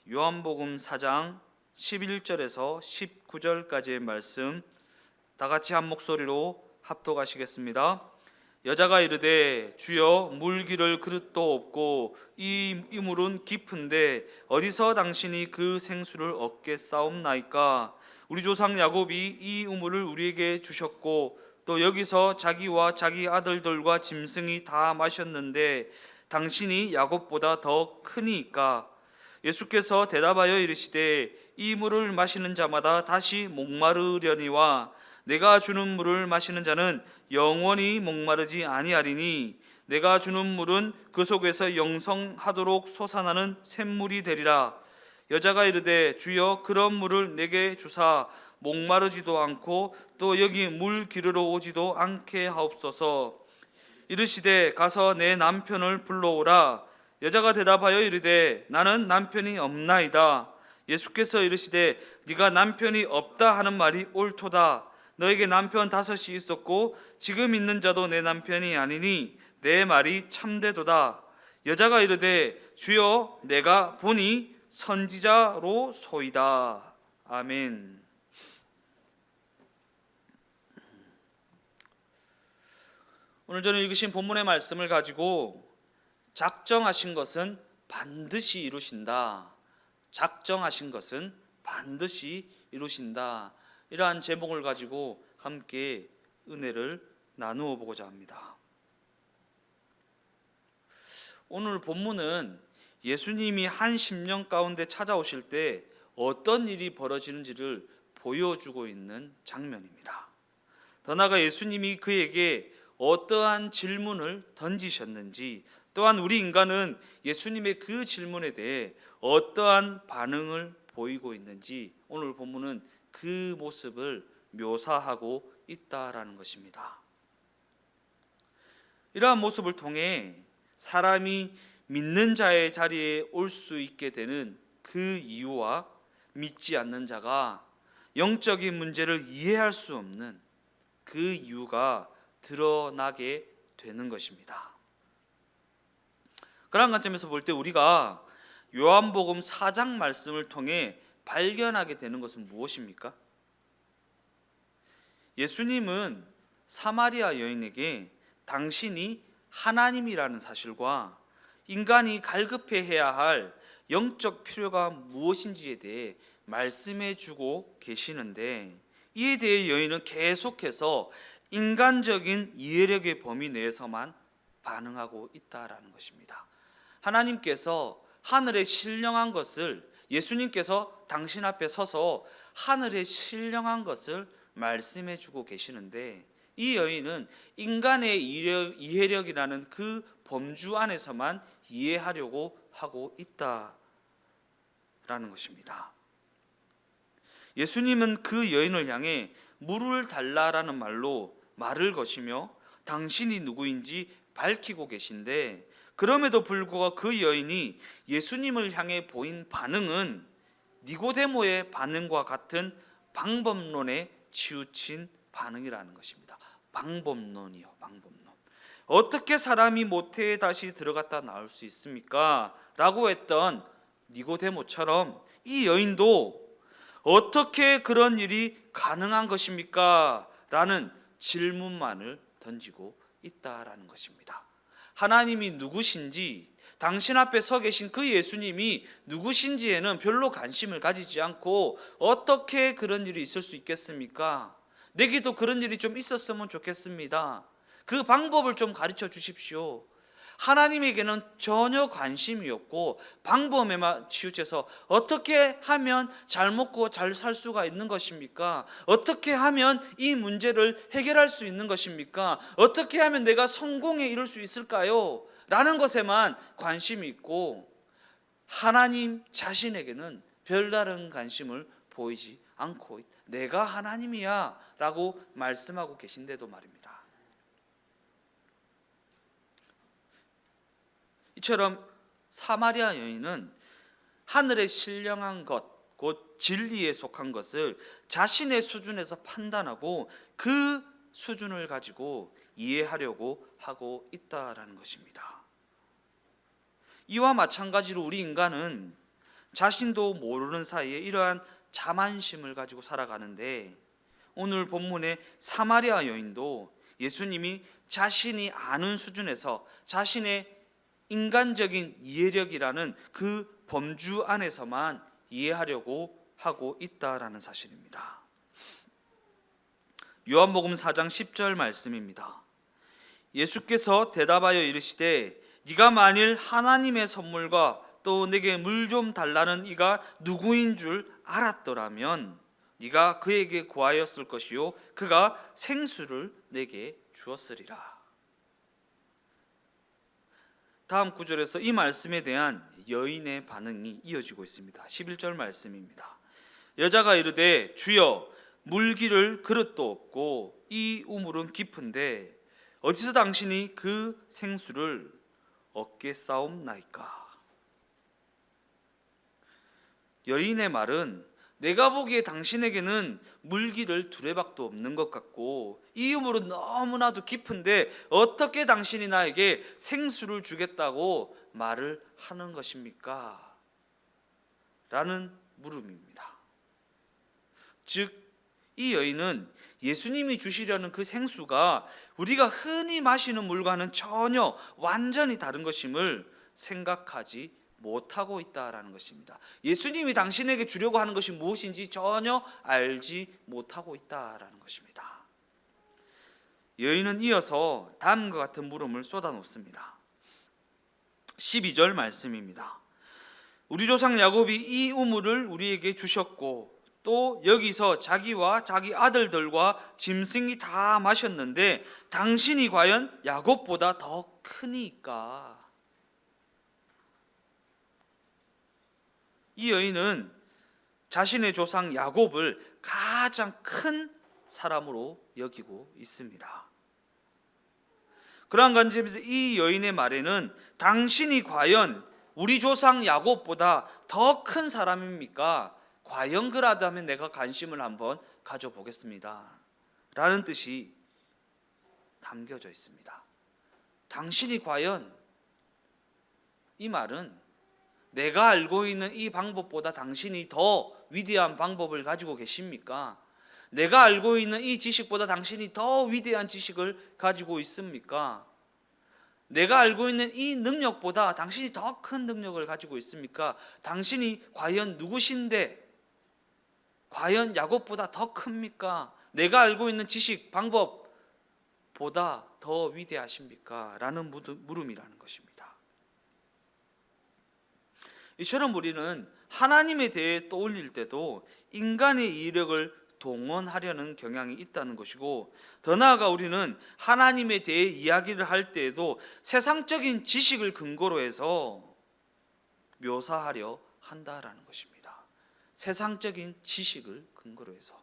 요한복음 4장 11절에서 19절까지의 말씀 다 같이 한 목소리로 합독하시겠습니다. 여자가 이르되 주여 물기를 그릇도 없고 이 물은 깊은데 어디서 당신이 그 생수를 얻겠사옵나이까? 우리 조상 야곱이 이 우물을 우리에게 주셨고 또 여기서 자기와 자기 아들들과 짐승이 다 마셨는데 당신이 야곱보다 더 크니까? 예수께서 대답하여 이르시되 이 물을 마시는 자마다 다시 목마르려니와 내가 주는 물을 마시는 자는 영원히 목마르지 아니하리니 내가 주는 물은 그 속에서 영성하도록 솟아나는 샘물이 되리라. 여자가 이르되 주여 그런 물을 내게 주사 목마르지도 않고 또 여기 물 기르러 오지도 않게 하옵소서. 이르시되 가서 내 남편을 불러오라. 여자가 대답하여 이르되 나는 남편이 없나이다. 예수께서 이르시되 네가 남편이 없다 하는 말이 옳도다. 너에게 남편 5이 있었고 지금 있는 자도 내 남편이 아니니 내 말이 참되도다. 여자가 이르되 주여 내가 보니 선지자로소이다. 아멘. 오늘 저는 읽으신 본문의 말씀을 가지고 작정하신 것은 반드시 이루신다. 작정하신 것은 반드시 이루신다. 이러한 제목을 가지고 함께 은혜를 나누어 보고자 합니다. 오늘 본문은 예수님이 한 심령 가운데 찾아오실 때 어떤 일이 벌어지는지를 보여주고 있는 장면입니다. 더 나아가 예수님이 그에게 어떠한 질문을 던지셨는지, 또한 우리 인간은 예수님의 그 질문에 대해 어떠한 반응을 보이고 있는지 오늘 본문은 그 모습을 묘사하고 있다라는 것입니다. 이러한 모습을 통해 사람이 믿는 자의 자리에 올 수 있게 되는 그 이유와 믿지 않는 자가 영적인 문제를 이해할 수 없는 그 이유가 드러나게 되는 것입니다. 그런 관점에서 볼 때 우리가 요한복음 4장 말씀을 통해 발견하게 되는 것은 무엇입니까? 예수님은 사마리아 여인에게 당신이 하나님이라는 사실과 인간이 갈급해해야 할 영적 필요가 무엇인지에 대해 말씀해 주고 계시는데, 이에 대해 여인은 계속해서 인간적인 이해력의 범위 내에서만 반응하고 있다라는 것입니다. 하나님께서 하늘에 신령한 것을, 예수님께서 당신 앞에 서서 하늘에 신령한 것을 말씀해 주고 계시는데, 이 여인은 인간의 이해력이라는 그 범주 안에서만 이해하려고 하고 있다라는 것입니다. 예수님은 그 여인을 향해 물을 달라라는 말로 말을 거시며 당신이 누구인지 밝히고 계신데, 그럼에도 불구하고 그 여인이 예수님을 향해 보인 반응은 니고데모의 반응과 같은 방법론에 치우친 반응이라는 것입니다. 방법론이요, 방법론. 어떻게 사람이 모태에 다시 들어갔다 나올 수 있습니까? 라고 했던 니고데모처럼 이 여인도 어떻게 그런 일이 가능한 것입니까? 라는 질문만을 던지고 있다라는 것입니다. 하나님이 누구신지, 당신 앞에 서 계신 그 예수님이 누구신지에는 별로 관심을 가지지 않고 어떻게 그런 일이 있을 수 있겠습니까? 내게도 그런 일이 좀 있었으면 좋겠습니다. 그 방법을 좀 가르쳐 주십시오. 하나님에게는 전혀 관심이 없고 방법에만 치우쳐서 어떻게 하면 잘 먹고 잘 살 수가 있는 것입니까? 어떻게 하면 이 문제를 해결할 수 있는 것입니까? 어떻게 하면 내가 성공에 이룰 수 있을까요? 라는 것에만 관심이 있고 하나님 자신에게는 별다른 관심을 보이지 않고 내가 하나님이야 라고 말씀하고 계신데도 말입니다. 이처럼 사마리아 여인은 하늘의 신령한 것, 곧 진리에 속한 것을 자신의 수준에서 판단하고 그 수준을 가지고 이해하려고 하고 있다라는 것입니다. 이와 마찬가지로 우리 인간은 자신도 모르는 사이에 이러한 자만심을 가지고 살아가는데, 오늘 본문의 사마리아 여인도 예수님이 자신이 아는 수준에서 자신의 인간적인 이해력이라는 그 범주 안에서만 이해하려고 하고 있다라는 사실입니다. 요한복음 4장 10절 말씀입니다. 예수께서 대답하여 이르시되 네가 만일 하나님의 선물과 또 내게 물 좀 달라는 이가 누구인 줄 알았더라면 네가 그에게 구하였을 것이요 그가 생수를 내게 주었으리라. 다음 구절에서 이 말씀에 대한 여인의 반응이 이어지고 있습니다. 11절 말씀입니다. 여자가 이르되 주여 물기를 그릇도 없고 이 우물은 깊은데 어디서 당신이 그 생수를 얻게 싸움나이까. 여인의 말은 내가 보기에 당신에게는 물기를 두레박도 없는 것 같고 이 우물은 너무나도 깊은데 어떻게 당신이 나에게 생수를 주겠다고 말을 하는 것입니까? 라는 물음입니다. 즉 이 여인은 예수님이 주시려는 그 생수가 우리가 흔히 마시는 물과는 전혀 완전히 다른 것임을 생각하지 못하고 있다라는 것입니다. 예수님이 당신에게 주려고 하는 것이 무엇인지 전혀 알지 못하고 있다라는 것입니다. 여인은 이어서 다음과 같은 물음을 쏟아놓습니다. 12절 말씀입니다. 우리 조상 야곱이 이 우물을 우리에게 주셨고 또 여기서 자기와 자기 아들들과 짐승이 다 마셨는데 당신이 과연 야곱보다 더 크니까? 이 여인은 자신의 조상 야곱을 가장 큰 사람으로 여기고 있습니다. 그러한 관점에서 이 여인의 말에는 당신이 과연 우리 조상 야곱보다 더 큰 사람입니까? 과연 그러하다면 내가 관심을 한번 가져보겠습니다 라는 뜻이 담겨져 있습니다. 당신이 과연, 이 말은 내가 알고 있는 이 방법보다 당신이 더 위대한 방법을 가지고 계십니까? 내가 알고 있는 이 지식보다 당신이 더 위대한 지식을 가지고 있습니까? 내가 알고 있는 이 능력보다 당신이 더 큰 능력을 가지고 있습니까? 당신이 과연 누구신데 과연 야곱보다 더 큽니까? 내가 알고 있는 지식, 방법보다 더 위대하십니까? 라는 물음이라는 것입니다. 이처럼 우리는 하나님에 대해 떠올릴 때도 인간의 이력을 동원하려는 경향이 있다는 것이고, 더 나아가 우리는 하나님에 대해 이야기를 할 때에도 세상적인 지식을 근거로 해서 묘사하려 한다라는 것입니다. 세상적인 지식을 근거로 해서.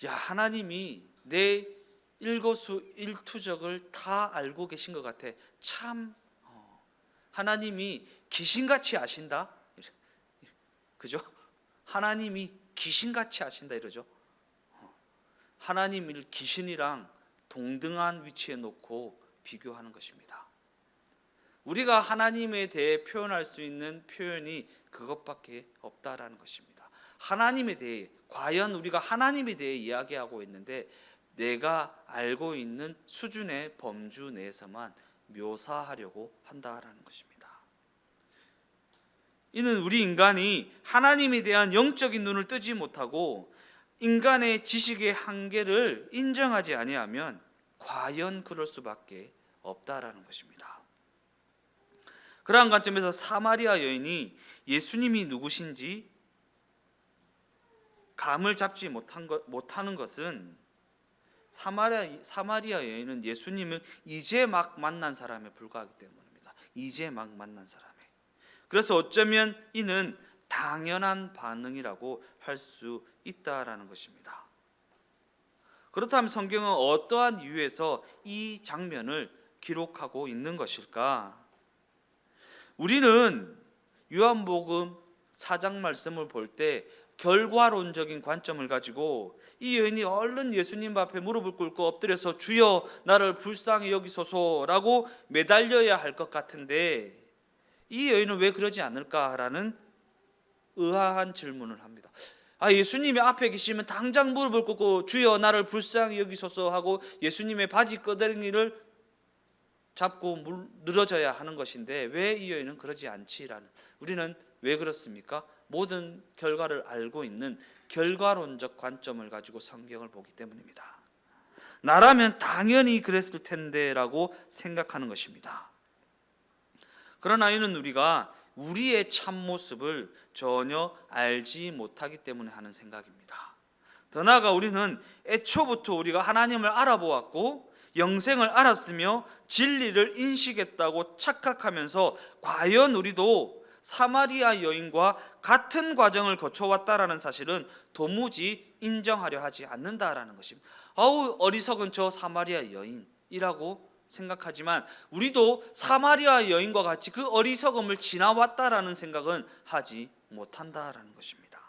야, 하나님이 내 일거수일투족을 다 알고 계신 것 같아. 참 하나님이 귀신같이 아신다. 그죠? 하나님이 귀신같이 아신다 이러죠. 하나님을 귀신이랑 동등한 위치에 놓고 비교하는 것입니다. 우리가 하나님에 대해 표현할 수 있는 표현이 그것밖에 없다라는 것입니다. 하나님에 대해, 과연 우리가 하나님에 대해 이야기하고 있는데 내가 알고 있는 수준의 범주 내에서만 묘사하려고 한다라는 것입니다. 이는 우리 인간이 하나님에 대한 영적인 눈을 뜨지 못하고 인간의 지식의 한계를 인정하지 아니하면 과연 그럴 수밖에 없다라는 것입니다. 그러한 관점에서 사마리아 여인이 예수님이 누구신지 감을 잡지 못하는 것은 사마리아 여인은 예수님을 이제 막 만난 사람에 불과하기 때문입니다. 이제 막 만난 사람에. 그래서 어쩌면 이는 당연한 반응이라고 할 수 있다라는 것입니다. 그렇다면 성경은 어떠한 이유에서 이 장면을 기록하고 있는 것일까? 우리는 요한복음 4장 말씀을 볼 때 결과론적인 관점을 가지고 이 여인이 얼른 예수님 앞에 무릎을 꿇고 엎드려서 주여 나를 불쌍히 여기소서라고 매달려야 할 것 같은데 이 여인은 왜 그러지 않을까라는 의아한 질문을 합니다. 예수님이 앞에 계시면 당장 무릎을 꿇고 주여 나를 불쌍히 여기소서 하고 예수님의 바지 끄덩이를 잡고 늘어져야 하는 것인데 왜 이 여인은 그러지 않지라는, 우리는 왜 그렇습니까? 모든 결과를 알고 있는 결과론적 관점을 가지고 성경을 보기 때문입니다. 나라면 당연히 그랬을 텐데라고 생각하는 것입니다. 그러나 이는 우리가 우리의 참모습을 전혀 알지 못하기 때문에 하는 생각입니다. 더 나아가 우리는 애초부터 우리가 하나님을 알아보았고 영생을 알았으며 진리를 인식했다고 착각하면서 과연 우리도 사마리아 여인과 같은 과정을 거쳐왔다라는 사실은 도무지 인정하려 하지 않는다라는 것입니다. 어리석은 저 사마리아 여인이라고 생각하지만 우리도 사마리아 여인과 같이 그 어리석음을 지나왔다라는 생각은 하지 못한다라는 것입니다.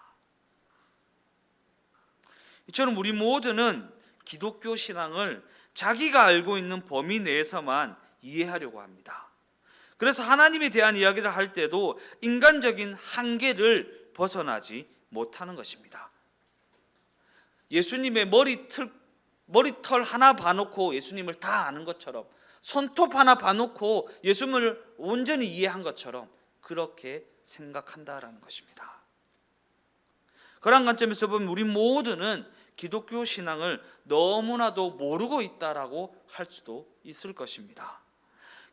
이처럼 우리 모두는 기독교 신앙을 자기가 알고 있는 범위 내에서만 이해하려고 합니다. 그래서 하나님에 대한 이야기를 할 때도 인간적인 한계를 벗어나지 못하는 것입니다. 예수님의 머리털 하나 봐놓고 예수님을 다 아는 것처럼, 손톱 하나 봐놓고 예수님을 온전히 이해한 것처럼 그렇게 생각한다라는 것입니다. 그런 관점에서 보면 우리 모두는 기독교 신앙을 너무나도 모르고 있다라고 할 수도 있을 것입니다.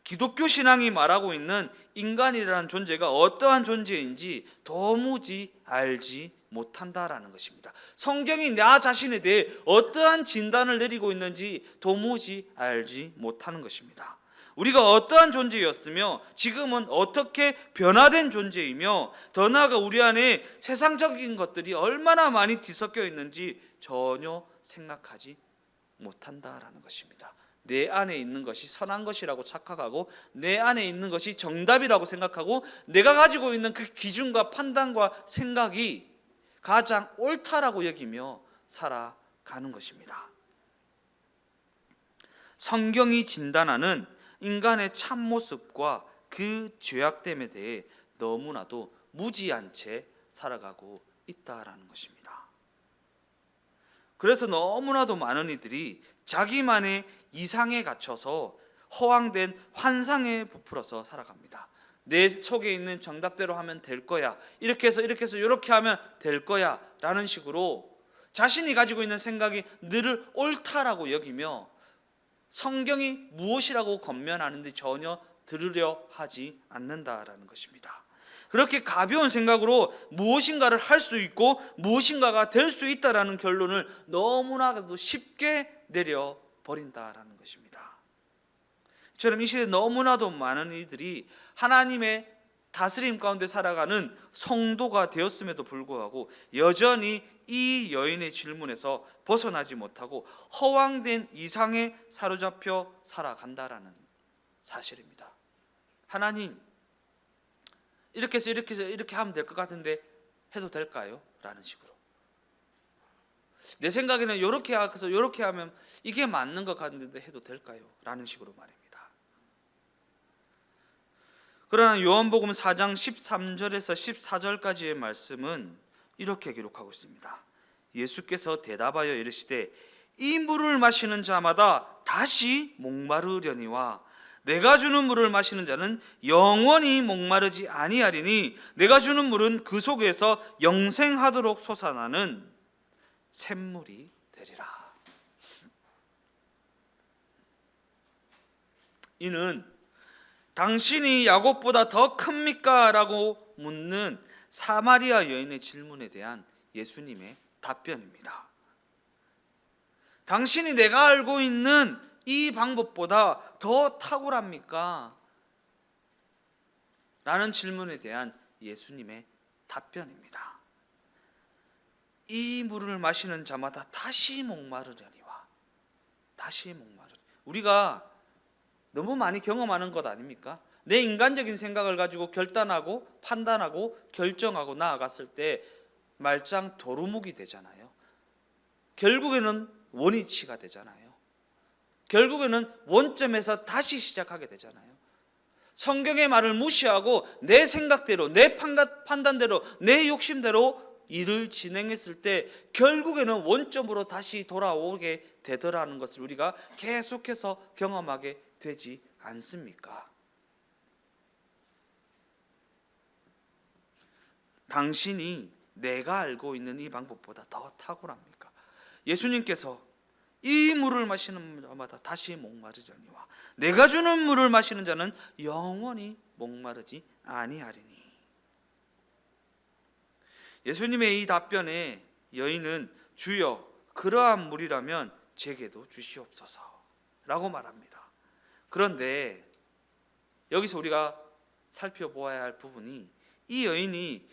기독교 신앙이 말하고 있는 인간이라는 존재가 어떠한 존재인지 도무지 알지 못한다라는 것입니다. 성경이 나 자신에 대해 어떠한 진단을 내리고 있는지 도무지 알지 못하는 것입니다. 우리가 어떠한 존재였으며 지금은 어떻게 변화된 존재이며 더 나아가 우리 안에 세상적인 것들이 얼마나 많이 뒤섞여 있는지 전혀 생각하지 못한다라는 것입니다. 내 안에 있는 것이 선한 것이라고 착각하고 내 안에 있는 것이 정답이라고 생각하고 내가 가지고 있는 그 기준과 판단과 생각이 가장 옳다라고 여기며 살아가는 것입니다. 성경이 진단하는 인간의 참모습과 그 죄악됨에 대해 너무나도 무지한 채 살아가고 있다라는 것입니다. 그래서 너무나도 많은 이들이 자기만의 이상에 갇혀서 허황된 환상에 부풀어서 살아갑니다. 내 속에 있는 정답대로 하면 될 거야, 이렇게 해서 이렇게 하면 될 거야 라는 식으로 자신이 가지고 있는 생각이 늘 옳다라고 여기며 성경이 무엇이라고 권면하는데 전혀 들으려 하지 않는다라는 것입니다. 그렇게 가벼운 생각으로 무엇인가를 할 수 있고 무엇인가가 될 수 있다라는 결론을 너무나도 쉽게 내려버린다라는 것입니다. 저처럼 이 시대에 너무나도 많은 이들이 하나님의 다스림 가운데 살아가는 성도가 되었음에도 불구하고 여전히 이 여인의 질문에서 벗어나지 못하고 허황된 이상에 사로잡혀 살아간다라는 사실입니다. 하나님, 이렇게 해서 이렇게 하면 될 것 같은데 해도 될까요? 라는 식으로. 내 생각에는 이렇게 해서 이렇게 하면 이게 맞는 것 같은데 해도 될까요? 라는 식으로 말입니다. 그러나 요한복음 4장 13절에서 14절까지의 말씀은 이렇게 기록하고 있습니다. 예수께서 대답하여 이르시되 이 물을 마시는 자마다 다시 목마르려니와 내가 주는 물을 마시는 자는 영원히 목마르지 아니하리니 내가 주는 물은 그 속에서 영생하도록 솟아나는 샘물이 되리라. 이는 당신이 야곱보다 더 큽니까? 라고 묻는 사마리아 여인의 질문에 대한 예수님의 답변입니다. 당신이 내가 알고 있는 이 방법보다 더 탁월합니까? 라는 질문에 대한 예수님의 답변입니다. 이 물을 마시는 자마다 다시 목마르려니와 다시 목마르. 우리가 너무 많이 경험하는 것 아닙니까? 내 인간적인 생각을 가지고 결단하고 판단하고 결정하고 나아갔을 때 말짱 도루묵이 되잖아요. 결국에는 원위치가 되잖아요. 결국에는 원점에서 다시 시작하게 되잖아요. 성경의 말을 무시하고 내 생각대로, 내 판단대로, 내 욕심대로 일을 진행했을 때 결국에는 원점으로 다시 돌아오게 되더라는 것을 우리가 계속해서 경험하게 되지 않습니까? 당신이 내가 알고 있는 이 방법보다 더 탁월합니까? 예수님께서 이 물을 마시는 자마다 다시 목마르려니와 내가 주는 물을 마시는 자는 영원히 목마르지 아니하리니. 예수님의 이 답변에 여인은 주여 그러한 물이라면 제게도 주시옵소서 라고 말합니다. 그런데 여기서 우리가 살펴보아야 할 부분이 이 여인이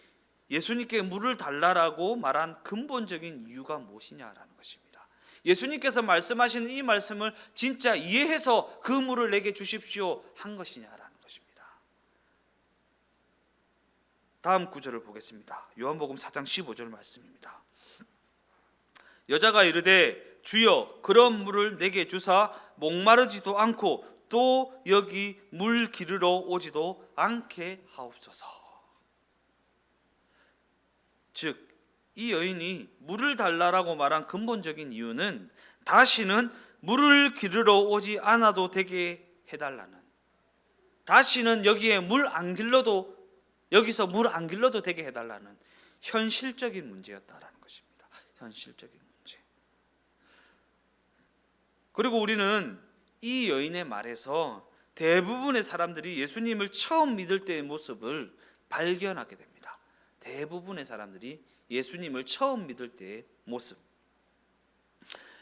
예수님께 물을 달라라고 말한 근본적인 이유가 무엇이냐라는 것입니다. 예수님께서 말씀하시는 이 말씀을 진짜 이해해서 그 물을 내게 주십시오 한 것이냐라는 것입니다. 다음 구절을 보겠습니다. 요한복음 4장 15절 말씀입니다. 여자가 이르되 주여 그런 물을 내게 주사 목마르지도 않고 또 여기 물 기르러 오지도 않게 하옵소서. 즉 이 여인이 물을 달라라고 말한 근본적인 이유는 다시는 물을 기르러 오지 않아도 되게 해달라는, 다시는 여기에 여기서 물 안 길러도 되게 해달라는 현실적인 문제였다라는 것입니다. 현실적인 문제. 그리고 우리는 이 여인의 말에서 대부분의 사람들이 예수님을 처음 믿을 때의 모습을 발견하게 됩니다. 대부분의 사람들이 예수님을 처음 믿을 때의 모습.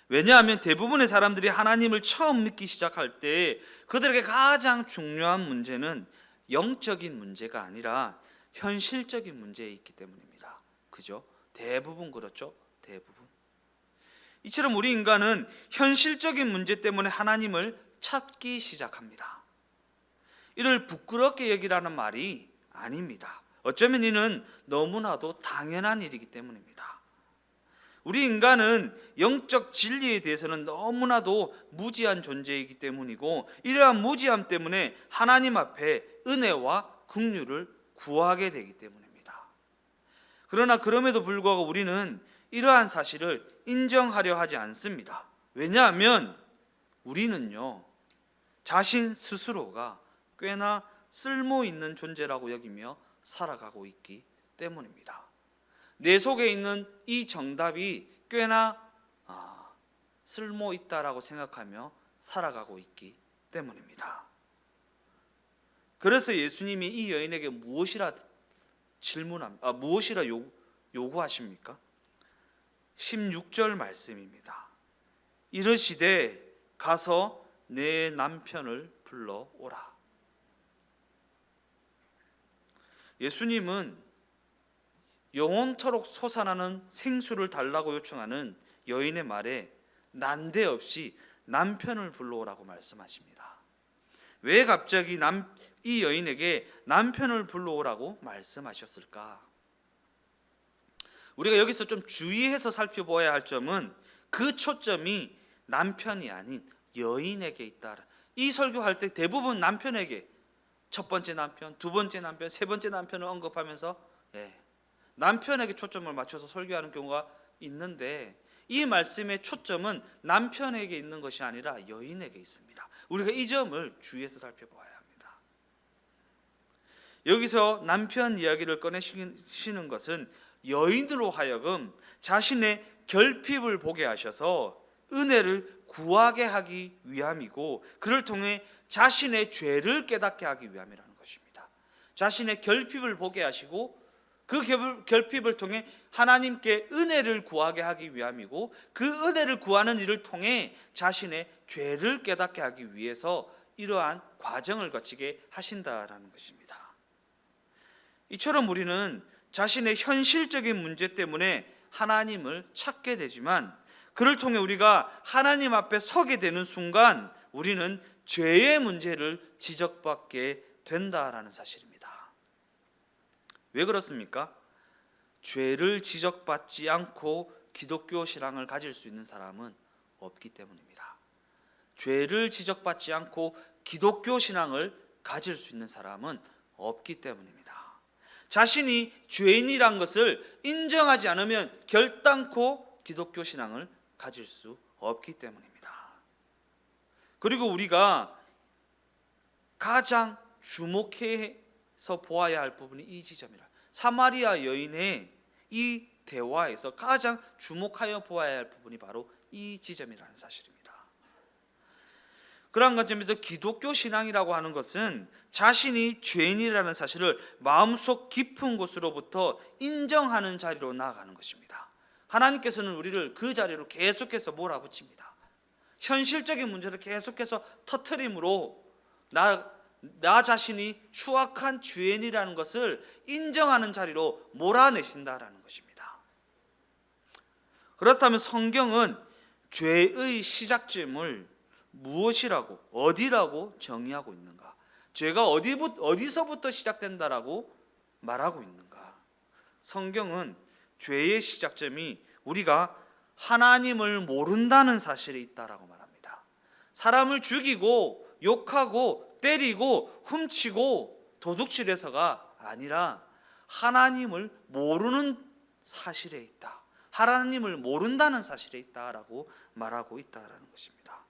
왜냐하면 대부분의 사람들이 하나님을 처음 믿기 시작할 때 그들에게 가장 중요한 문제는 영적인 문제가 아니라 현실적인 문제에 있기 때문입니다. 그죠? 대부분 그렇죠? 대부분. 이처럼 우리 인간은 현실적인 문제 때문에 하나님을 찾기 시작합니다. 이를 부끄럽게 여기라는 말이 아닙니다. 어쩌면 이는 너무나도 당연한 일이기 때문입니다. 우리 인간은 영적 진리에 대해서는 너무나도 무지한 존재이기 때문이고 이러한 무지함 때문에 하나님 앞에 은혜와 긍휼을 구하게 되기 때문입니다. 그러나 그럼에도 불구하고 우리는 이러한 사실을 인정하려 하지 않습니다. 왜냐하면 우리는요 자신 스스로가 꽤나 쓸모 있는 존재라고 여기며 살아가고 있기 때문입니다. 내 속에 있는 이 정답이 꽤나 쓸모 있다라고 생각하며 살아가고 있기 때문입니다. 그래서 예수님이 이 여인에게 무엇이라 요구하십니까? 16절 말씀입니다. 이르시되 가서 내 남편을 불러오라. 예수님은 영원토록 솟아나는 생수를 달라고 요청하는 여인의 말에 난데없이 남편을 불러오라고 말씀하십니다. 왜 갑자기 이 여인에게 남편을 불러오라고 말씀하셨을까? 우리가 여기서 좀 주의해서 살펴보아야 할 점은 그 초점이 남편이 아닌 여인에게 있다. 이 설교할 때 대부분 남편에게 첫 번째 남편, 두 번째 남편, 세 번째 남편을 언급하면서 남편에게 초점을 맞춰서 설교하는 경우가 있는데 이 말씀의 초점은 남편에게 있는 것이 아니라 여인에게 있습니다. 우리가 이 점을 주의해서 살펴봐야 합니다. 여기서 남편 이야기를 꺼내시는 것은 여인으로 하여금 자신의 결핍을 보게 하셔서 은혜를 구하게 하기 위함이고 그를 통해 자신의 죄를 깨닫게 하기 위함이라는 것입니다. 자신의 결핍을 보게 하시고 그 결핍을 통해 하나님께 은혜를 구하게 하기 위함이고 그 은혜를 구하는 일을 통해 자신의 죄를 깨닫게 하기 위해서 이러한 과정을 거치게 하신다라는 것입니다. 이처럼 우리는 자신의 현실적인 문제 때문에 하나님을 찾게 되지만 그를 통해 우리가 하나님 앞에 서게 되는 순간 우리는 죄의 문제를 지적받게 된다라는 사실입니다. 왜 그렇습니까? 죄를 지적받지 않고 기독교 신앙을 가질 수 있는 사람은 없기 때문입니다. 죄를 지적받지 않고 기독교 신앙을 가질 수 있는 사람은 없기 때문입니다. 자신이 죄인이란 것을 인정하지 않으면 결단코 기독교 신앙을 가질 수 없기 때문입니다. 그리고 우리가 가장 주목해서 보아야 할 부분이 이 지점이라. 사마리아 여인의 이 대화에서 가장 주목하여 보아야 할 부분이 바로 이 지점이라는 사실입니다. 그러한 관점에서 기독교 신앙이라고 하는 것은 자신이 죄인이라는 사실을 마음속 깊은 곳으로부터 인정하는 자리로 나아가는 것입니다. 하나님께서는 우리를 그 자리로 계속해서 몰아붙입니다. 현실적인 문제를 계속해서 터트림으로 나 자신이 추악한 죄인이라는 것을 인정하는 자리로 몰아내신다라는 것입니다. 그렇다면 성경은 죄의 시작점을 무엇이라고, 어디라고 정의하고 있는가? 죄가 어디서부터 시작된다라고 말하고 있는가? 성경은 죄의 시작점이 우리가 하나님을 모른다는 사실이 있다라고 말합니다. 사람을 죽이고 욕하고 때리고 훔치고 도둑질해서가 아니라 하나님을 모르는 사실에 있다. 하나님을 모른다는 사실에 있다라고 말하고 있다라는 것입니다.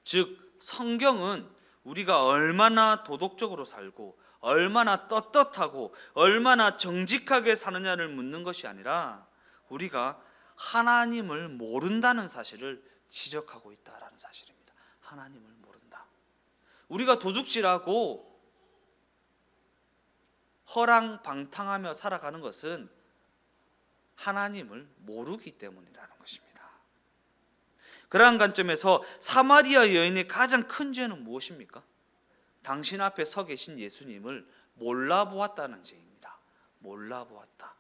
즉 성경은 우리가 얼마나 도덕적으로 살고 얼마나 떳떳하고 얼마나 정직하게 사느냐를 묻는 것이 아니라 우리가 하나님을 모른다는 사실을 지적하고 있다라는 사실입니다. 하나님을 모른다. 우리가 도둑질하고 허랑방탕하며 살아가는 것은 하나님을 모르기 때문이라는 것입니다. 그러한 관점에서 사마리아 여인의 가장 큰 죄는 무엇입니까? 당신 앞에 서 계신 예수님을 몰라보았다는 죄입니다. 몰라보았다.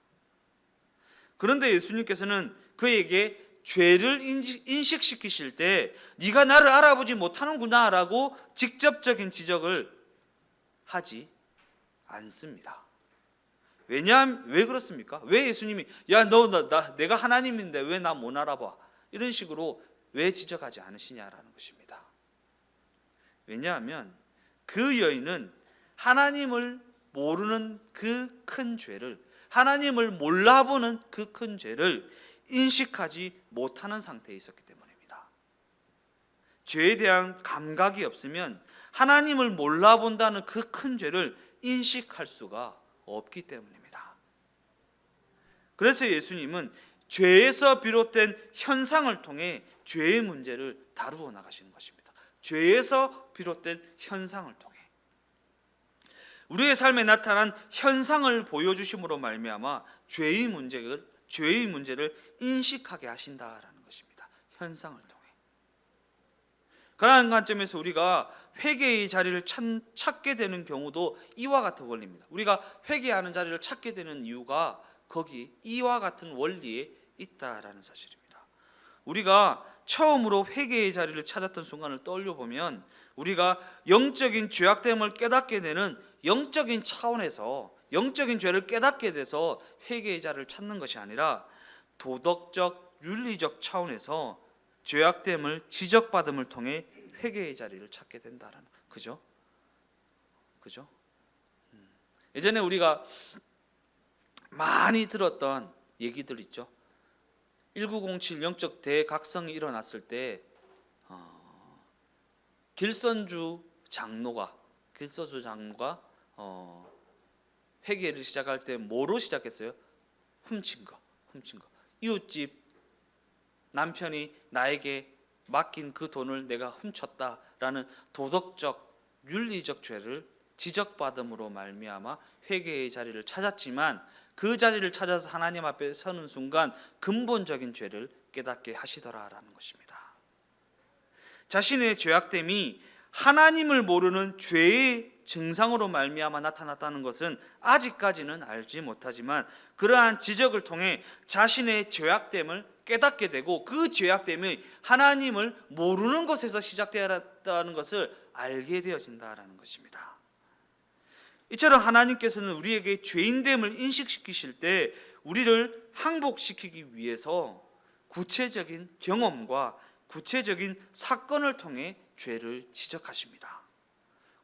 그런데 예수님께서는 그에게 죄를 인식시키실 때 네가 나를 알아보지 못하는구나 라고 직접적인 지적을 하지 않습니다. 왜 그렇습니까? 왜 예수님이 내가 하나님인데 왜 나 못 알아봐? 이런 식으로 왜 지적하지 않으시냐라는 것입니다. 왜냐하면 그 여인은 하나님을 모르는 그 큰 죄를, 하나님을 몰라보는 그 큰 죄를 인식하지 못하는 상태에 있었기 때문입니다. 죄에 대한 감각이 없으면 하나님을 몰라본다는 그 큰 죄를 인식할 수가 없기 때문입니다. 그래서 예수님은 죄에서 비롯된 현상을 통해 죄의 문제를 다루어 나가시는 것입니다. 죄에서 비롯된 현상을 통해 우리의 삶에 나타난 현상을 보여주심으로 말미암아 죄의 문제를 인식하게 하신다라는 것입니다. 현상을 통해. 그러한 관점에서 우리가 회개의 자리를 찾게 되는 경우도 이와 같은 원리입니다. 우리가 회개하는 자리를 찾게 되는 이유가 거기 이와 같은 원리에 있다라는 사실입니다. 우리가 처음으로 회개의 자리를 찾았던 순간을 떠올려 보면 우리가 영적인 죄악됨을 깨닫게 되는 영적인 차원에서 영적인 죄를 깨닫게 돼서 회개의 자리를 찾는 것이 아니라 도덕적 윤리적 차원에서 죄악됨을 지적받음을 통해 회개의 자리를 찾게 된다라는 그죠? 예전에 우리가 많이 들었던 얘기들 있죠. 1907 영적 대각성이 일어났을 때 길선주 장로가 회개를 시작할 때 뭐로 시작했어요? 훔친 거. 이웃집 남편이 나에게 맡긴 그 돈을 내가 훔쳤다라는 도덕적 윤리적 죄를 지적받음으로 말미암아 회개의 자리를 찾았지만 그 자리를 찾아서 하나님 앞에 서는 순간 근본적인 죄를 깨닫게 하시더라라는 것입니다. 자신의 죄악됨이 하나님을 모르는 죄의 증상으로 말미암아 나타났다는 것은 아직까지는 알지 못하지만 그러한 지적을 통해 자신의 죄악됨을 깨닫게 되고 그 죄악됨이 하나님을 모르는 것에서 시작되었다는 것을 알게 되어진다라는 것입니다. 이처럼 하나님께서는 우리에게 죄인됨을 인식시키실 때 우리를 항복시키기 위해서 구체적인 경험과 구체적인 사건을 통해 죄를 지적하십니다.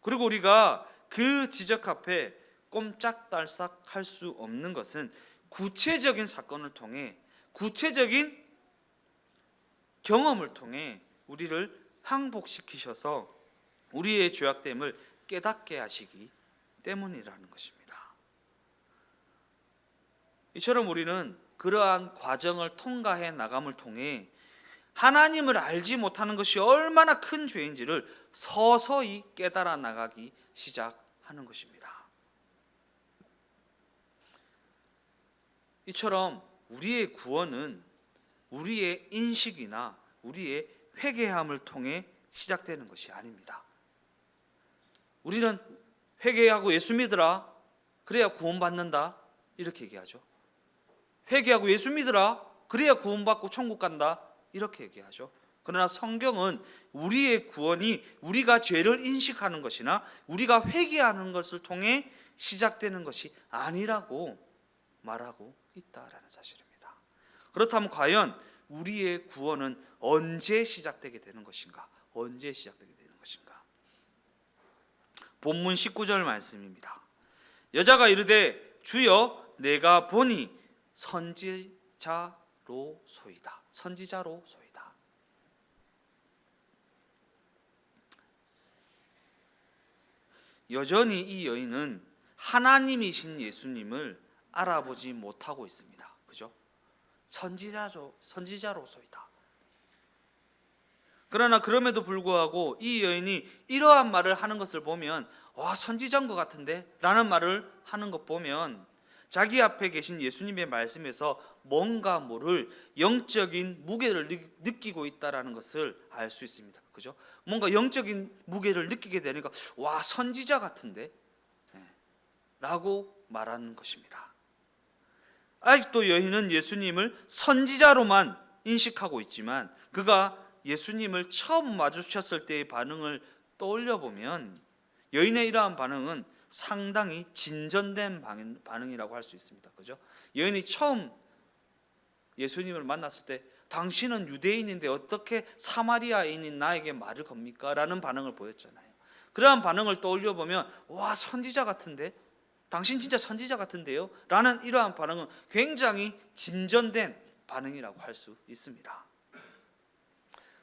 그리고 우리가 그 지적 앞에 꼼짝달싹 할 수 없는 것은 구체적인 사건을 통해, 구체적인 경험을 통해 우리를 항복시키셔서 우리의 죄악됨을 깨닫게 하시기 때문이라는 것입니다. 이처럼 우리는 그러한 과정을 통과해 나감을 통해 하나님을 알지 못하는 것이 얼마나 큰 죄인지를 서서히 깨달아 나가기 시작하는 것입니다. 이처럼 우리의 구원은 우리의 인식이나 우리의 회개함을 통해 시작되는 것이 아닙니다. 우리는 회개하고 예수 믿으라, 그래야 구원받는다, 이렇게 얘기하죠. 회개하고 예수 믿으라, 그래야 구원받고 천국 간다, 이렇게 얘기하죠. 그러나 성경은 우리의 구원이 우리가 죄를 인식하는 것이나 우리가 회개하는 것을 통해 시작되는 것이 아니라고 말하고 있다라는 사실입니다. 그렇다면 과연 우리의 구원은 언제 시작되게 되는 것인가? 언제 시작되게 되는 것인가? 본문 19절 말씀입니다. 여자가 이르되 주여 내가 보니 선지자로소이다. 선지자로소이다. 여전히 이 여인은 하나님이신 예수님을 알아보지 못하고 있습니다. 그죠? 선지자로소이다. 그러나 그럼에도 불구하고 이 여인이 이러한 말을 하는 것을 보면 선지자인 것 같은데? 라는 말을 하는 것 보면 자기 앞에 계신 예수님의 말씀에서 뭔가 모를 영적인 무게를 느끼고 있다는 것을 알 수 있습니다. 그죠? 뭔가 영적인 무게를 느끼게 되니까 선지자 같은데? 라고 말하는 것입니다. 아직도 여인은 예수님을 선지자로만 인식하고 있지만 그가 예수님을 처음 마주쳤을 때의 반응을 떠올려 보면 여인의 이러한 반응은 상당히 진전된 반응이라고 할 수 있습니다. 그죠? 여인이 처음 예수님을 만났을 때 당신은 유대인인데 어떻게 사마리아인인 나에게 말을 겁니까? 라는 반응을 보였잖아요. 그러한 반응을 떠올려 보면 선지자 같은데? 당신 진짜 선지자 같은데요? 라는 이러한 반응은 굉장히 진전된 반응이라고 할 수 있습니다.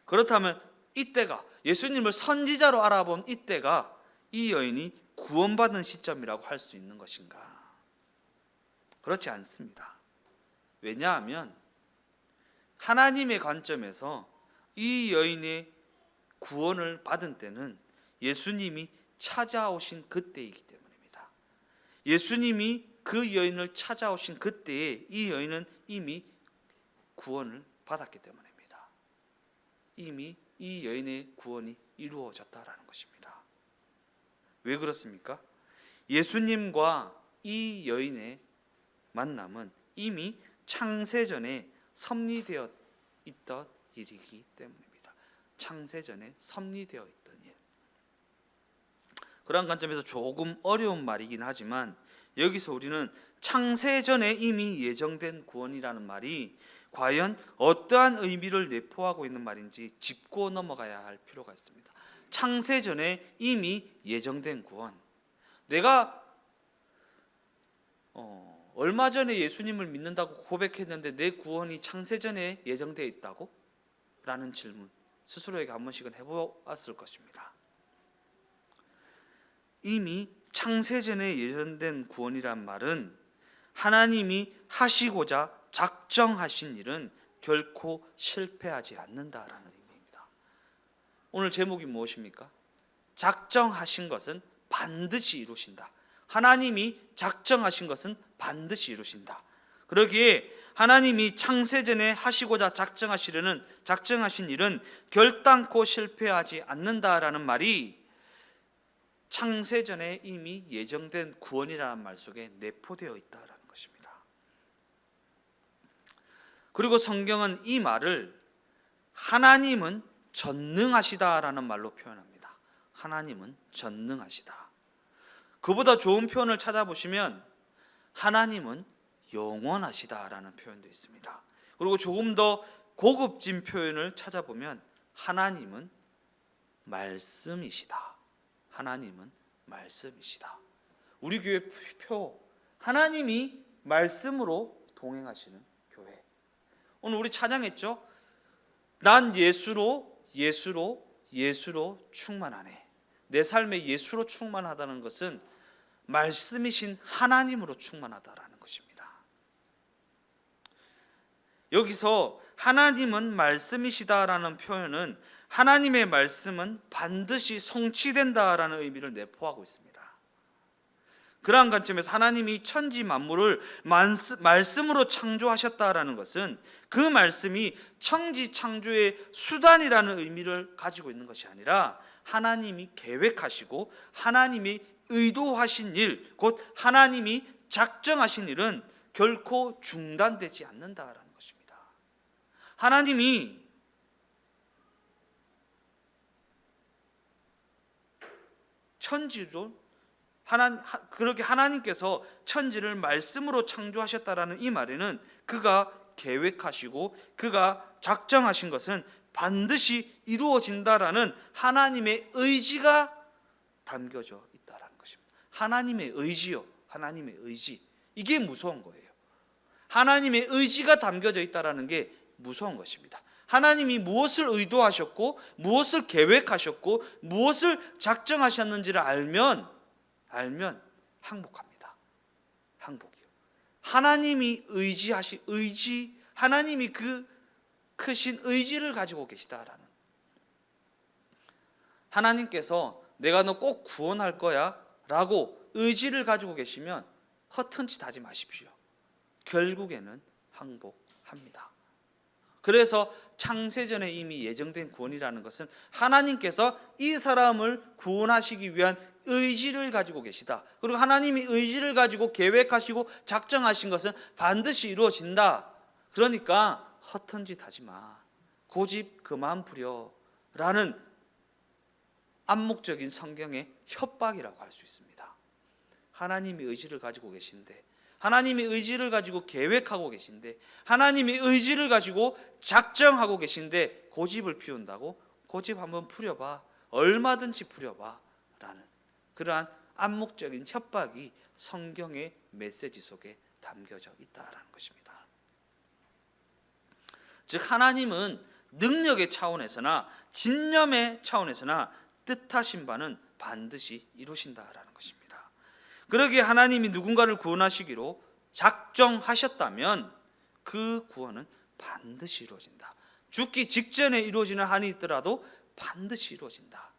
그렇다면 이때가, 예수님을 선지자로 알아본 이때가 이 여인이 구원받은 시점이라고 할 수 있는 것인가? 그렇지 않습니다. 왜냐하면 하나님의 관점에서 이 여인의 구원을 받은 때는 예수님이 찾아오신 그때이기 때문입니다. 예수님이 그 여인을 찾아오신 그때에 이 여인은 이미 구원을 받았기 때문입니다. 이미 이 여인의 구원이 이루어졌다라는 것입니다. 왜 그렇습니까? 예수님과 이 여인의 만남은 이미 창세전에 섭리되어 있던 일이기 때문입니다. 창세전에 섭리되어 있던 일. 그런 관점에서 조금 어려운 말이긴 하지만 여기서 우리는 창세전에 이미 예정된 구원이라는 말이 과연 어떠한 의미를 내포하고 있는 말인지 짚고 넘어가야 할 필요가 있습니다. 창세전에 이미 예정된 구원. 내가 얼마 전에 예수님을 믿는다고 고백했는데 내 구원이 창세전에 예정되어 있다고? 라는 질문 스스로에게 한 번씩은 해보았을 것입니다. 이미 창세전에 예정된 구원이란 말은 하나님이 하시고자 작정하신 일은 결코 실패하지 않는다라는 의미입니다. 오늘 제목이 무엇입니까? 작정하신 것은 반드시 이루신다. 하나님이 작정하신 것은 반드시 이루신다. 그러기에 하나님이 창세전에 하시고자 작정하신 일은 결단코 실패하지 않는다라는 말이 창세전에 이미 예정된 구원이라는 말 속에 내포되어 있다라는 것입니다. 그리고 성경은 이 말을 하나님은 전능하시다라는 말로 표현합니다. 하나님은 전능하시다. 그보다 좋은 표현을 찾아보시면 하나님은 영원하시다라는 표현도 있습니다. 그리고 조금 더 고급진 표현을 찾아보면 하나님은 말씀이시다. 하나님은 말씀이시다. 우리 교회 표, 하나님이 말씀으로 동행하시는 교회. 오늘 우리 찬양했죠? 난 예수로 충만하네. 내 삶에 예수로 충만하다는 것은 말씀이신 하나님으로 충만하다라는 것입니다. 여기서 하나님은 말씀이시다라는 표현은 하나님의 말씀은 반드시 성취된다라는 의미를 내포하고 있습니다. 그러한 관점에서 하나님이 천지 만물을 말씀으로 창조하셨다라는 것은 그 말씀이 천지 창조의 수단이라는 의미를 가지고 있는 것이 아니라 하나님이 계획하시고 하나님이 의도하신 일, 곧 하나님이 작정하신 일은 결코 중단되지 않는다라는 것입니다. 하나님이 천지로 그렇게 하나님께서 천지를 말씀으로 창조하셨다라는 이 말에는 그가 계획하시고 그가 작정하신 것은 반드시 이루어진다라는 하나님의 의지가 담겨져 있다라는 것입니다. 하나님의 의지요. 하나님의 의지. 이게 무서운 거예요. 하나님의 의지가 담겨져 있다라는 게 무서운 것입니다. 하나님이 무엇을 의도하셨고 무엇을 계획하셨고 무엇을 작정하셨는지를 알면 항복합니다. 항복이요. 하나님이 하나님이 그 크신 의지를 가지고 계시다라는. 하나님께서 내가 너 꼭 구원할 거야 라고 의지를 가지고 계시면 허튼 짓 하지 마십시오. 결국에는 항복합니다. 그래서 창세전에 이미 예정된 구원이라는 것은 하나님께서 이 사람을 구원하시기 위한 의지를 가지고 계시다. 그리고 하나님이 의지를 가지고 계획하시고 작정하신 것은 반드시 이루어진다. 그러니까 허튼 짓 하지 마. 고집 그만 부려. 라는 암묵적인 성경의 협박이라고 할 수 있습니다. 하나님이 의지를 가지고 계신데, 하나님이 의지를 가지고 계획하고 계신데, 하나님이 의지를 가지고 작정하고 계신데 고집을 피운다고? 고집 한번 부려봐. 얼마든지 부려봐. 라는 그러한 암묵적인 협박이 성경의 메시지 속에 담겨져 있다라는 것입니다. 즉 하나님은 능력의 차원에서나 진념의 차원에서나 뜻하신 바는 반드시 이루신다라는 것입니다. 그러기에 하나님이 누군가를 구원하시기로 작정하셨다면 그 구원은 반드시 이루어진다. 죽기 직전에 이루어지는 한이 있더라도 반드시 이루어진다.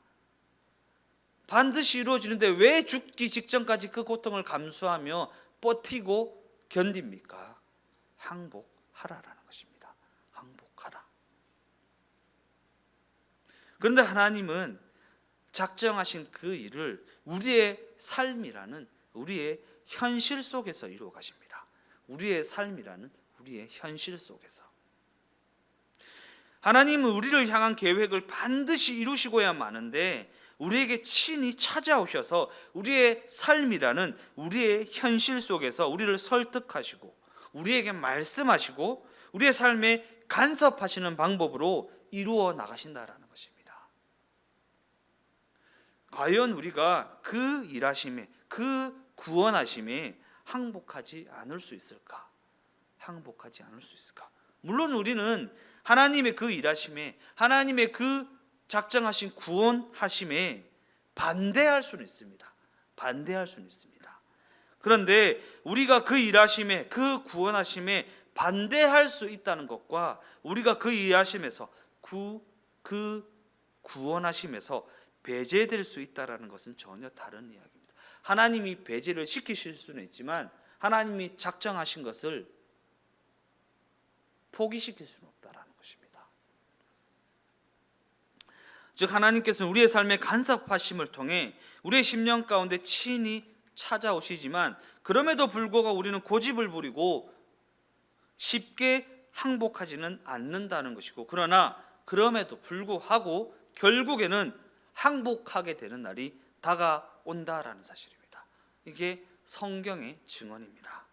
반드시 이루어지는데 왜 죽기 직전까지 그 고통을 감수하며 버티고 견딥니까? 항복하라라는 것입니다. 항복하라. 그런데 하나님은 작정하신 그 일을 우리의 삶이라는 우리의 현실 속에서 이루어 가십니다. 우리의 삶이라는 우리의 현실 속에서. 하나님은 우리를 향한 계획을 반드시 이루시고야 마는데 우리에게 친히 찾아오셔서 우리의 삶이라는 우리의 현실 속에서 우리를 설득하시고 우리에게 말씀하시고 우리의 삶에 간섭하시는 방법으로 이루어 나가신다라는 것입니다. 과연 우리가 그 일하심에, 그 구원하심에 항복하지 않을 수 있을까? 항복하지 않을 수 있을까? 물론 우리는 하나님의 그 일하심에, 하나님의 그 작정하신 구원하심에 반대할 수는 있습니다. 반대할 수는 있습니다. 그런데 우리가 그 일하심에, 그 구원하심에 반대할 수 있다는 것과 우리가 그 일하심에서 그 구원하심에서 배제될 수 있다는 것은 전혀 다른 이야기입니다. 하나님이 배제를 시키실 수는 있지만 하나님이 작정하신 것을 포기시킬 수는 없다는 것입니다. 즉 하나님께서는 우리의 삶에 간섭하심을 통해 우리의 심령 가운데 친히 찾아오시지만 그럼에도 불구하고 우리는 고집을 부리고 쉽게 항복하지는 않는다는 것이고, 그러나 그럼에도 불구하고 결국에는 항복하게 되는 날이 다가온다라는 사실입니다. 이게 성경의 증언입니다.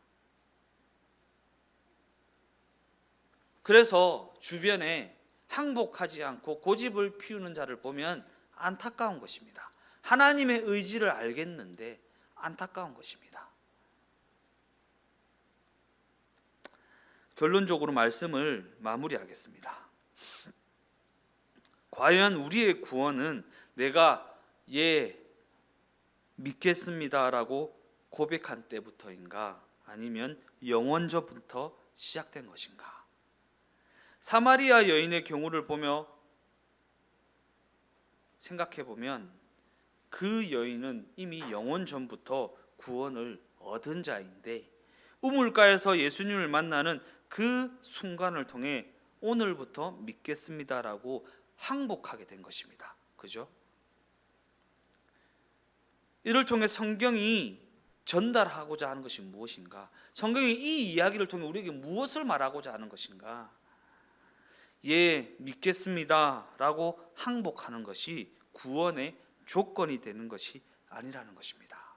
그래서 주변에 항복하지 않고 고집을 피우는 자를 보면 안타까운 것입니다. 하나님의 의지를 알겠는데 안타까운 것입니다. 결론적으로 말씀을 마무리하겠습니다. 과연 우리의 구원은 내가 믿겠습니다라고 고백한 때부터인가, 아니면 영원전부터 시작된 것인가? 사마리아 여인의 경우를 보며 생각해 보면 그 여인은 이미 영원전부터 구원을 얻은 자인데 우물가에서 예수님을 만나는 그 순간을 통해 오늘부터 믿겠습니다라고 항복하게 된 것입니다. 그죠? 이를 통해 성경이 전달하고자 하는 것이 무엇인가? 성경이 이 이야기를 통해 우리에게 무엇을 말하고자 하는 것인가? 믿겠습니다라고 항복하는 것이 구원의 조건이 되는 것이 아니라는 것입니다.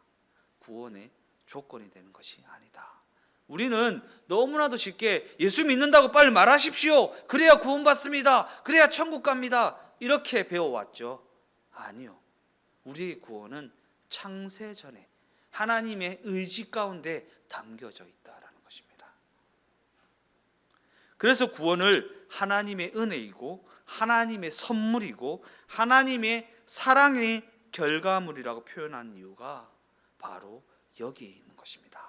구원의 조건이 되는 것이 아니다. 우리는 너무나도 쉽게 예수 믿는다고 빨리 말하십시오, 그래야 구원받습니다, 그래야 천국 갑니다, 이렇게 배워왔죠. 아니요. 우리의 구원은 창세전에 하나님의 의지 가운데 담겨져 있다라는 것입니다. 그래서 구원을 하나님의 은혜이고 하나님의 선물이고 하나님의 사랑의 결과물이라고 표현한 이유가 바로 여기에 있는 것입니다.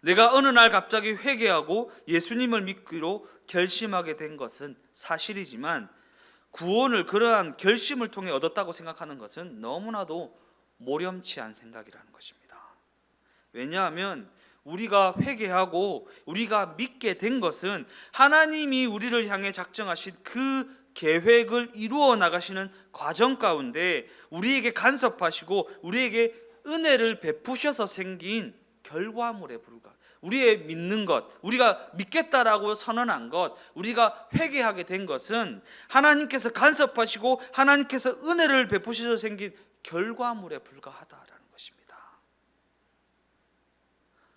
내가 어느 날 갑자기 회개하고 예수님을 믿기로 결심하게 된 것은 사실이지만 구원을 그러한 결심을 통해 얻었다고 생각하는 것은 너무나도 모렴치한 생각이라는 것입니다. 왜냐하면 우리가 회개하고 우리가 믿게 된 것은 하나님이 우리를 향해 작정하신 그 계획을 이루어 나가시는 과정 가운데 우리에게 간섭하시고 우리에게 은혜를 베푸셔서 생긴 결과물에 불과합니다. 우리의 믿는 것, 우리가 믿겠다라고 선언한 것, 우리가 회개하게 된 것은 하나님께서 간섭하시고 하나님께서 은혜를 베푸셔서 생긴 결과물에 불과하다라는 것입니다.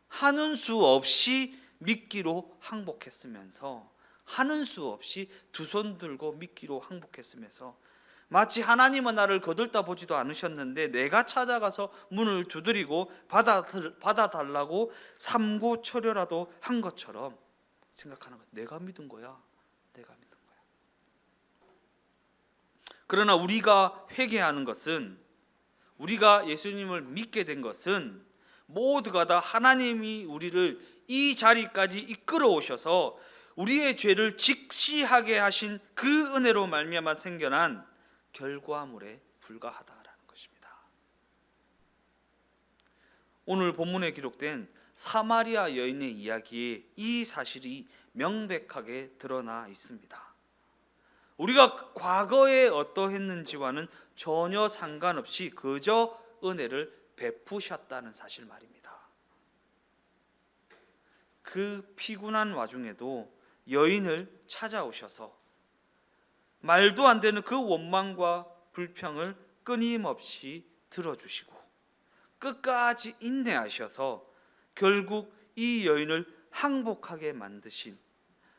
하는 수 없이 믿기로 항복했으면서, 하는 수 없이 두 손 들고 믿기로 항복했으면서, 마치 하나님은 나를 거들떠 보지도 않으셨는데 내가 찾아가서 문을 두드리고 받아달라고 삼고초려라도 한 것처럼 생각하는 것. 내가 믿은 거야. 내가 믿은 거야. 그러나 우리가 회개하는 것은, 우리가 예수님을 믿게 된 것은 모두가 다 하나님이 우리를 이 자리까지 이끌어 오셔서 우리의 죄를 직시하게 하신 그 은혜로 말미암아 생겨난 결과물에 불과하다라는 것입니다. 오늘 본문에 기록된 사마리아 여인의 이야기에 이 사실이 명백하게 드러나 있습니다. 우리가 과거에 어떠했는지와는 전혀 상관없이 그저 은혜를 베푸셨다는 사실 말입니다. 그 피곤한 와중에도 여인을 찾아오셔서 말도 안 되는 그 원망과 불평을 끊임없이 들어주시고 끝까지 인내하셔서 결국 이 여인을 항복하게 만드신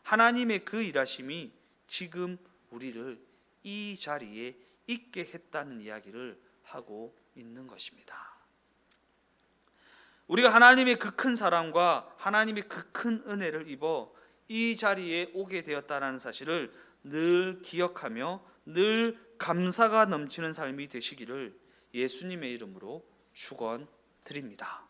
하나님의 그 일하심이 지금 우리를 이 자리에 있게 했다는 이야기를 하고 있는 것입니다. 우리가 하나님의 그 큰 사랑과 하나님의 그 큰 은혜를 입어 이 자리에 오게 되었다는 사실을 늘 기억하며 늘 감사가 넘치는 삶이 되시기를 예수님의 이름으로 축원드립니다.